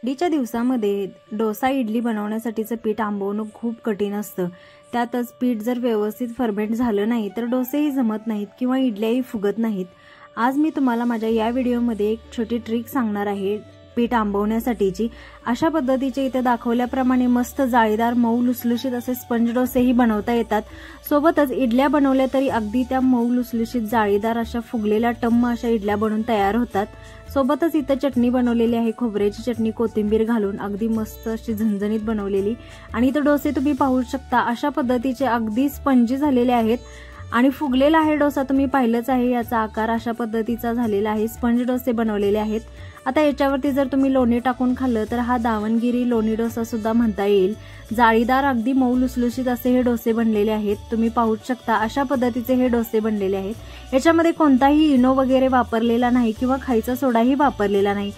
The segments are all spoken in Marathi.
थंडीच्या दिवसामध्ये डोसा इडली बनवण्यासाठीचं पीठ आंबवणं खूप कठीण असतं। त्यातच पीठ जर व्यवस्थित फर्मेंट झालं नाही तर डोसेही जमत नाहीत किंवा इडल्याही फुगत नाहीत। आज मी तुम्हाला माझ्या या व्हिडिओमध्ये एक छोटी ट्रिक सांगणार आहे पीठ आंबवण्यासाठीची। अशा पद्धतीचे इथे दाखवल्याप्रमाणे मस्त जाळीदार मऊ लुसलुशीत असे स्पंज डोसेही बनवता येतात। सोबतच इडल्या बनवल्या तरी अगदी त्या मऊ लुसलुशीत जाळीदार अशा फुगलेल्या टम्म अशा इडल्या बनून तयार होतात। सोबतच इथे चटणी बनवलेली आहे, खोबऱ्याची चटणी कोथिंबीर घालून अगदी मस्त अशी झणझणीत बनवलेली। आणि इथे डोसे तुम्ही पाहू शकता अशा पद्धतीचे अगदी स्पंजी झालेले आहेत आणि फुगलेला आहे डोसा तुम्ही पाहिलंच आहे, याचा आकार अशा पद्धतीचा झालेला आहे। स्पंज डोसे बनवलेले आहेत। आता याच्यावरती जर तुम्ही लोणी टाकून खाल्लं तर हा दावणगिरी लोणी डोसा सुद्धा म्हणता येईल। जाळीदार अगदी मऊ लुसलुशीत असे हे डोसे बनलेले आहेत। तुम्ही पाहू शकता अशा पद्धतीचे हे डोसे बनलेले आहेत। याच्यामध्ये कोणताही इनो वगैरे वापरलेला नाही किंवा खायचा सोडाही वापरलेला नाही।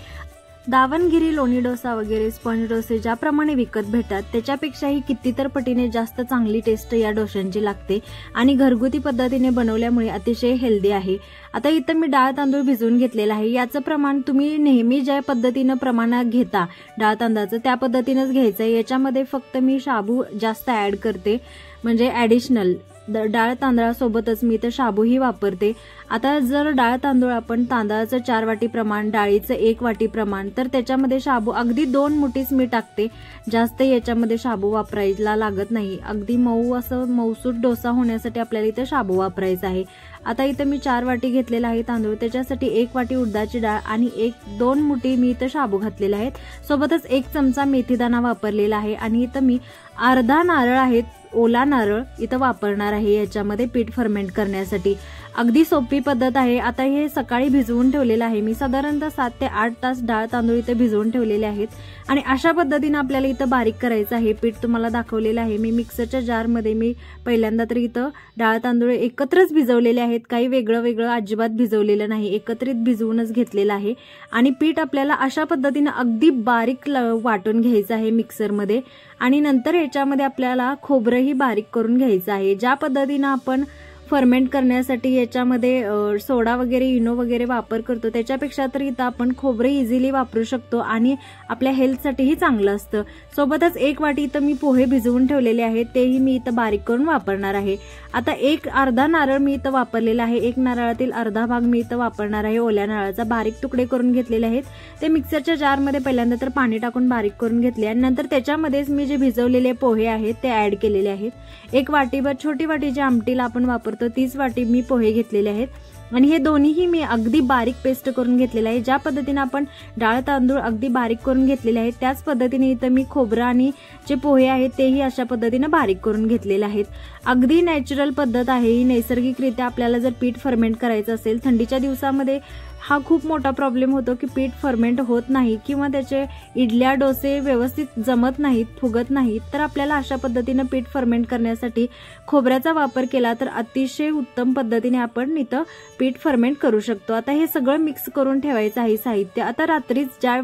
दावणगिरी लोणी डोसा वगैरे स्पंज डोसे ज्याप्रमाणे विकत भेटतात त्याच्यापेक्षाही कितीतर पटीने जास्त चांगली टेस्ट या डोशांची लागते आणि घरगुती पद्धतीने बनवल्यामुळे अतिशय हेल्दी आहे। आता इथं मी डाळ तांदूळ भिजवून घेतलेला आहे। याचं प्रमाण तुम्ही नेहमी ज्या पद्धतीने प्रमाणात घेता डाळ तांदळाचं त्या पद्धतीनेच घ्यायचं आहे। याच्यामध्ये फक्त मी शाबू जास्त ऍड करते, म्हणजे ॲडिशनल डाळ तांदळासोबतच मी तर शाबूही वापरते। आता जर डाळ तांदूळ आपण तांदळाचं 4 वाटी प्रमाण, डाळीचं 1 वाटी प्रमाण, तर त्याच्यामध्ये शाबू अगदी 2 मुठीच मी टाकते। जास्त याच्यामध्ये शाबू वापरायला लागत नाही। अगदी मऊ असं मऊसूत डोसा होण्यासाठी आपल्याला इथे शाबू वापरायचा आहे। आता इथे मी 4 वाटी घेतलेला आहे तांदूळ, त्याच्यासाठी 1 वाटी उडदाची डाळ आणि 1-2 मुठी मी इथे शाबू घातलेले आहेत। सोबतच 1 चमचा मेथीदाणा वापरलेला आहे आणि इथं मी अर्धा नारळ आहे, ओला नारळ इथं वापरणार आहे याच्यामध्ये पीठ फर्मेंट करण्यासाठी। अगदी सोपी पद्धत आहे। आता हे सकाळी भिजवून ठेवलेलं आहे मी, साधारणतः 7 ते 8 तास डाळ तांदूळ इथे भिजवून ठेवलेले आहेत आणि अशा पद्धतीने आपल्याला इथं बारीक करायचं आहे। पीठ तुम्हाला दाखवलेलं आहे मी मिक्सरच्या जारमध्ये। मी पहिल्यांदा तर इथं डाळ तांदूळ एकत्रच भिजवलेले आहेत, काही वेगळं वेगळं अजिबात भिजवलेलं नाही, एकत्रित भिजवूनच घेतलेलं आहे। आणि पीठ आपल्याला अशा पद्धतीने अगदी बारीक वाटून घ्यायचं आहे मिक्सरमध्ये आणि नंतर याच्यामध्ये आपल्याला खोबरंही बारीक करून घ्यायचं आहे। ज्या पद्धतीने आपण फर्मेंट करण्यासाठी याच्यामध्ये सोडा वगैरे इनो वगैरे वापर करतो त्याच्यापेक्षा तर इथं आपण खोबरे इझिली वापरू शकतो आणि आपल्या हेल्थसाठीही चांगलं असतं। सोबतच 1 वाटी इथं मी पोहे भिजवून ठेवलेले आहेत, तेही मी इथं बारीक करून वापरणार आहे। आता अर्धा नारळ मी इथं वापरलेला आहे, 1 नारळातील अर्धा भाग मी इथं वापरणार आहे ओल्या नारळाचा। बारीक तुकडे करून घेतलेले आहेत ते मिक्सरच्या जारमध्ये पहिल्यांदा तर पाणी टाकून बारीक करून घेतले आणि नंतर त्याच्यामध्येच मी जे भिजवलेले पोहे आहेत ते ऍड केलेले आहेत। 1 वाटीभर छोटी वाटी जी आमटीला आपण वापरतो तीच वाटी मी पोहे घेतलेले आहेत आणि हे दोन्हीही मी अगदी बारीक पेस्ट करून घेतलेले आहे। ज्या पद्धतीने आपण डाळ तांदूळ अगदी बारीक करून घेतलेले आहेत त्याच पद्धतीने इथं मी खोबरं आणि जे पोहे आहेत तेही अशा पद्धतीने बारीक करून घेतलेले आहेत। अगदी नॅचरल पद्धत आहे ही, नैसर्गिकरित्या आपल्याला जर पीठ फर्मेंट करायचं असेल, थंडीच्या दिवसामध्ये हा खूप मोठा प्रॉब्लेम होतो की पीठ फर्मेंट होत नाही किंवा त्याचे इडल्या डोसे व्यवस्थित जमत नाहीत, फुगत नाहीत, तर आपल्याला अशा पद्धतीने पीठ फर्मेंट करण्यासाठी खोबऱ्याचा वापर केला तर अतिशय उत्तम पद्धतीने आपण इथं पीठ फर्मेंट करू शकतो। आता हे सगळं मिक्स करून ठेवायचं आहे साहित्य। आता रात्रीच ज्या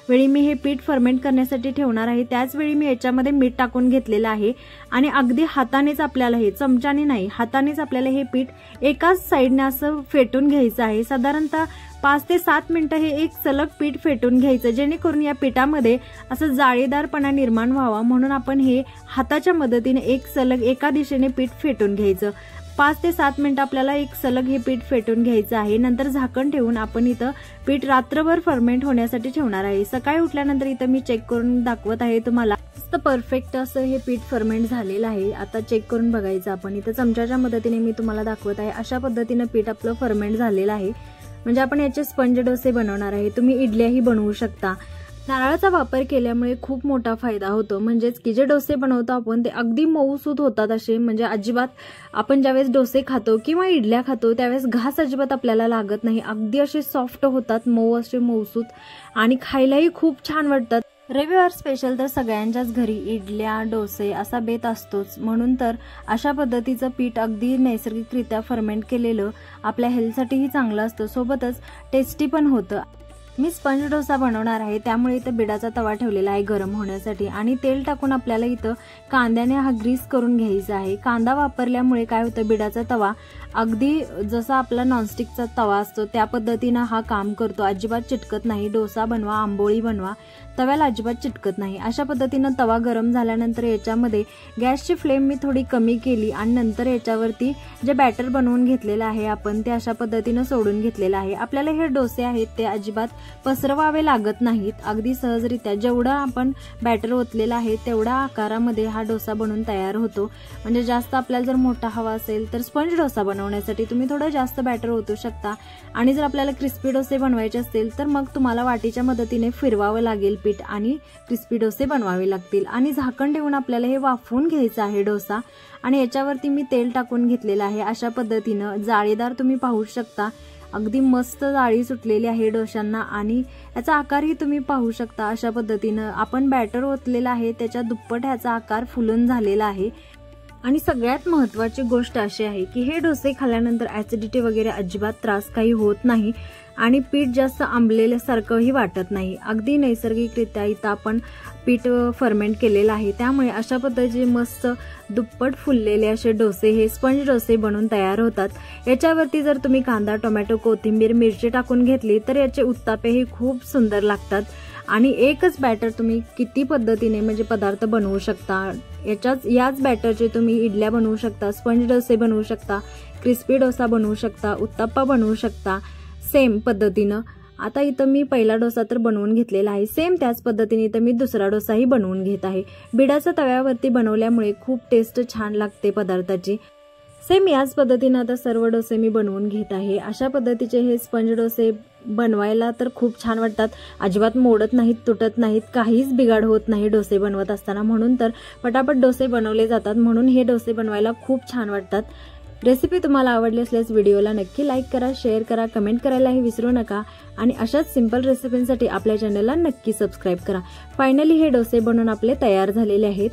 वेळी मी हे पीठ फर्मेंट करण्यासाठी ठेवणार आहे त्याच वेळी मी याच्यामध्ये मीठ टाकून घेतलेलं आहे आणि अगदी हातानेच आपल्याला, हे चमच्याने नाही, हातानेच आपल्याला हे पीठ एकाच साईडने असं फेटून घ्यायचं आहे। साधारणतः 5 ते 7 मिनिटं हे एक सलग पीठ फेटून घ्यायचं, जेणेकरून या पिठामध्ये असं जाळीदारपणा निर्माण व्हावा म्हणून आपण हे हाताच्या मदतीने एक सलग एका दिशेने पीठ फेटून घ्यायचं। 5 ते 7 मिनिटं आपल्याला एक सलग हे पीठ फेटून घ्यायचं आहे। नंतर झाकण ठेवून आपण इथं पीठ रात्रभर फर्मेंट होण्यासाठी ठेवणार आहे। सकाळी उठल्यानंतर इथं मी चेक करून दाखवत आहे तुम्हाला, मस्त परफेक्ट असं हे पीठ फर्मेंट झालेलं आहे। आता चेक करून बघायचं आपण। इथं चमच्याच्या मदतीने मी तुम्हाला दाखवत आहे अशा पद्धतीने पीठ आपलं फर्मेंट झालेलं आहे, म्हणजे आपण याचे स्पंज डोसे बनवणार आहे। तुम्ही इडल्याही बनवू शकता। नारळाचा वापर केल्यामुळे खूप मोठा फायदा होतो, म्हणजेच की जे डोसे बनवतो आपण ते अगदी मऊसूत होतात असे, म्हणजे अजिबात आपण ज्यावेळेस डोसे खातो किंवा इडल्या खातो त्यावेळेस घास अजिबात आपल्याला लागत नाही, अगदी असे सॉफ्ट होतात, मऊ असे मऊसूत आणि खायलाही खूप छान वाटतात। रविवार स्पेशल तर सगळ्यांच्याच घरी इडल्या डोसे असा बेत असतोच, म्हणून तर अशा पद्धतीचं पीठ अगदी नैसर्गिकरित्या फर्मेंट केलेलं आपल्या हेल्थसाठीही चांगलं असतं, सोबतच टेस्टी पण होतं। मी स्पंज डोसा बनवणार आहे, त्यामुळे इथं बिडाचा तवा ठेवलेला आहे गरम होण्यासाठी आणि तेल टाकून आपल्याला इथं कांद्याने हा ग्रीस करून घ्यायचा आहे। कांदा वापरल्यामुळे काय होतं, बिडाचा तवा अगदी जसा आपला नॉनस्टिकचा तवा असतो त्या पद्धतीनं हा काम करतो, अजिबात चिटकत नाही। डोसा बनवा, आंबोळी बनवा, तव्याला अजिबात चिटकत नाही। अशा पद्धतीनं तवा गरम झाल्यानंतर याच्यामध्ये गॅसची फ्लेम मी थोडी कमी केली आणि नंतर याच्यावरती जे बॅटर बनवून घेतलेलं आहे आपण ते अशा पद्धतीनं सोडून घेतलेलं आहे। आपल्याला हे डोसे आहेत ते अजिबात पसरवावे लागत नाहीत, अगदी सहजरित्या जेवढं आपण बॅटर ओतलेलं आहे तेवढा आकारामध्ये हा डोसा बनवून तयार होतो। म्हणजे जास्त आपल्याला जर मोठा हवा असेल तर स्पंज डोसा बनवण्यासाठी तुम्ही थोडं जास्त बॅटर ओतू शकता आणि जर आपल्याला क्रिस्पी डोसे बनवायचे असतील तर मग तुम्हाला वाटीच्या मदतीने फिरवावं लागेल पीठ आणि क्रिस्पी डोसे बनवावे लागतील। आणि झाकण ठेवून आपल्याला हे वाफवून घ्यायचं आहे डोसा आणि याच्यावरती मी तेल टाकून घेतलेलं आहे। अशा पद्धतीनं जाळीदार तुम्ही पाहू शकता, अगदी मस्त जाळी सुटलेली आहे डोशांना आणि याचा आकारही तुम्ही पाहू शकता। अशा पद्धतीनं आपण बॅटर ओतलेलं आहे त्याच्या दुप्पट ह्याचा आकार फुलून झालेला आहे। आणि सगळ्यात महत्त्वाची गोष्ट अशी आहे की हे डोसे खाल्ल्यानंतर ॲसिडिटी वगैरे अजिबात त्रास काही होत नाही आणि पीठ जास्त आंबलेल्यासारखंही वाटत नाही। अगदी नैसर्गिकरित्या इथं आपण पीठ फर्मेंट केलेलं आहे, त्यामुळे अशा पद्धतीचे मस्त दुप्पट फुललेले असे डोसे हे स्पंज डोसे बनून तयार होतात। याच्यावरती जर तुम्ही कांदा, टोमॅटो, कोथिंबीर, मिरची टाकून घेतली तर याचे उत्तापेही खूप सुंदर लागतात आणि एकच बॅटर तुम्ही किती पद्धतीने म्हणजे पदार्थ बनवू शकता। याच बॅटरचे तुम्ही इडल्या बनवू शकता, स्पंज डोसे बनवू शकता, क्रिस्पी डोसा बनवू शकता, उत्तप्पा बनवू शकता सेम पद्धतीनं। आता इथं मी पहिला डोसा तर बनवून घेतलेला आहे, सेम त्याच पद्धतीने इथं मी दुसरा डोसाही बनवून घेत आहे। बिडाच्या तव्यावरती बनवल्यामुळे खूप टेस्ट छान लागते पदार्थाची। सेम याच पद्धतीने आता सर्व डोसे मी बनवून घेत आहे। अशा पद्धतीचे हे स्पंज डोसे बनवायला तर खूप छान वाटतात, अजिबात मोडत नाहीत, तुटत नाहीत, काहीच बिघाड होत नाही डोसे बनवत असताना, म्हणून तर पटापट डोसे बनवले जातात, म्हणून हे डोसे बनवायला खूप छान वाटतात। रेसिपी तुम्हाला आवडली असल्यास व्हिडिओला नक्की लाईक करा, शेअर करा, कमेंट करायलाही विसरू नका आणि अशाच सिंपल रेसिपींसाठी आपल्या चॅनलला नक्की सबस्क्राईब करा। फायनली हे डोसे बनवून आपले तयार झालेले आहेत।